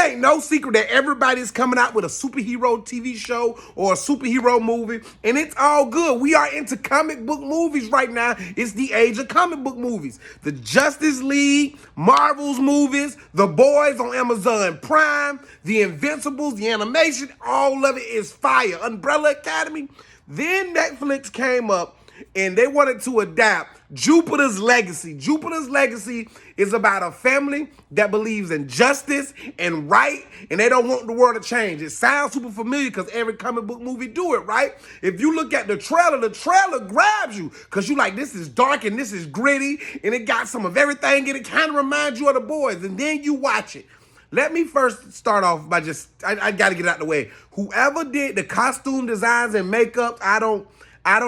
ain't no secret that everybody's coming out with a superhero TV show or a superhero movie, and it's all good. We are into comic book movies right now. It's the age of comic book movies. The Justice League, Marvel's movies, The Boys on Amazon Prime, The Invincibles, the animation, all of it is fire. Umbrella Academy. Then Netflix came up and they wanted to adapt Jupiter's Legacy. Jupiter's Legacy is about a family that believes in justice and right, and they don't want the world to change. It sounds super familiar because every comic book movie do it, right? If you look at the trailer grabs you because you like, this is dark and this is gritty, and it got some of everything, and it kind of reminds you of The Boys, and then you watch it. Let me first start off by I got to get out the way. Whoever did the costume designs and makeup, I don't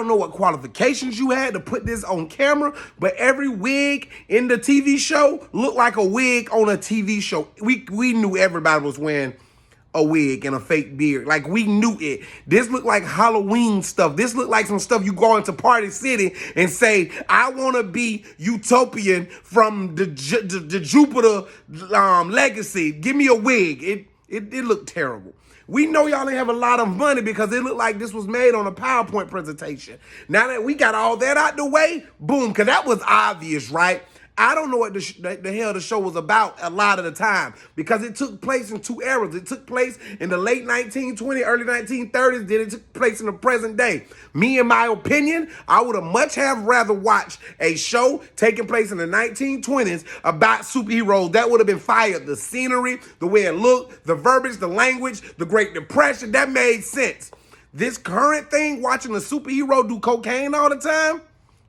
know what qualifications you had to put this on camera, but every wig in the TV show looked like a wig on a TV show. We knew everybody was wearing a wig and a fake beard. Like, we knew it. This looked like Halloween stuff. This looked like some stuff you go into Party City and say, I want to be Utopian from the Jupiter Legacy. Give me a wig. It looked terrible. We know y'all didn't have a lot of money because it looked like this was made on a PowerPoint presentation. Now that we got all that out the way, boom, because that was obvious, right? I don't know what the hell the show was about a lot of the time because it took place in two eras. It took place in the late 1920s, early 1930s, then it took place in the present day. Me, in my opinion, I would have much have rather watched a show taking place in the 1920s about superheroes. That would have been fire. The scenery, the way it looked, the verbiage, the language, the Great Depression, that made sense. This current thing, watching a superhero do cocaine all the time,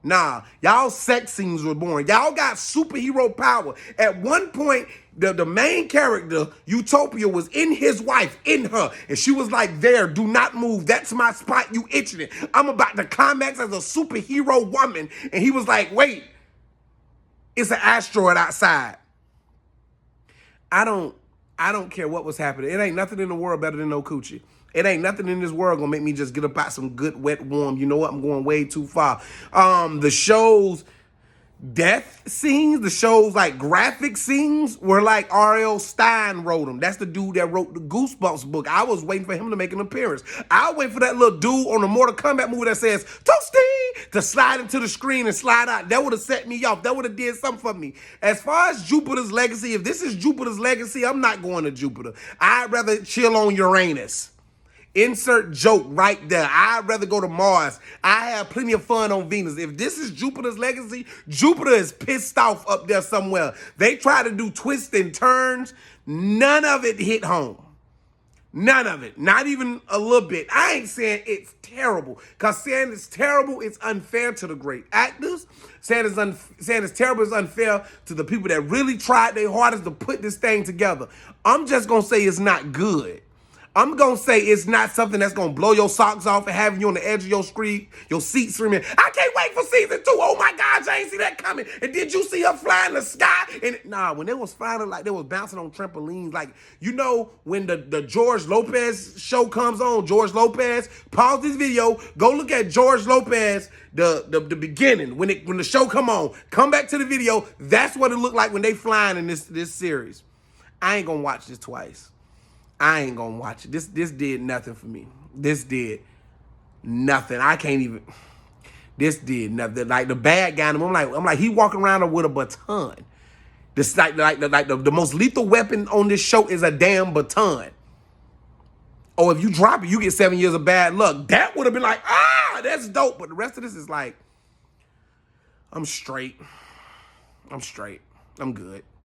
nah, y'all sex scenes were boring. Y'all got superhero power. At one point, the main character, Utopia, was in his wife, in her. And she was like, there, do not move. That's my spot. You itching it. I'm about to climax as a superhero woman. And he was like, wait, it's an asteroid outside. I don't care what was happening. It ain't nothing in the world better than no coochie. It ain't nothing in this world gonna make me just get up out some good, wet, warm. You know what? I'm going way too far. The show's death scenes, the show's like graphic scenes were like R.L. Stein wrote them. That's the dude that wrote the Goosebumps book. I was waiting for him to make an appearance. I wait for that little dude on the Mortal Kombat movie that says, Toasty, to slide into the screen and slide out. That would have set me off. That would have did something for me. As far as Jupiter's Legacy, if this is Jupiter's Legacy, I'm not going to Jupiter. I'd rather chill on Uranus. Insert joke right there. I'd rather go to Mars. I have plenty of fun on Venus. If this is Jupiter's Legacy, Jupiter is pissed off up there somewhere. They try to do twists and turns. None of it hit home. None of it. Not even a little bit. I ain't saying it's terrible. Because saying it's terrible is unfair to the great actors. Saying it's terrible is unfair to the people that really tried their hardest to put this thing together. I'm just going to say it's not good. I'm going to say it's not something that's going to blow your socks off and have you on the edge of your seat screaming, I can't wait for season 2. Oh my God, I ain't see that coming. And did you see her fly in the sky? And nah, when they was flying, like they was bouncing on trampolines, like, you know, when the George Lopez show comes on, George Lopez, pause this video, go look at George Lopez, the beginning, when the show come on, come back to the video. That's what it looked like when they flying in this series. I ain't going to watch this twice. I ain't gonna watch it. This did nothing for me. This did nothing. I can't even. This did nothing. Like the bad guy, I'm like he walking around with a baton. This the most lethal weapon on this show is a damn baton. Oh, if you drop it, you get 7 years of bad luck. That would have been like, that's dope. But the rest of this is like, I'm straight. I'm good.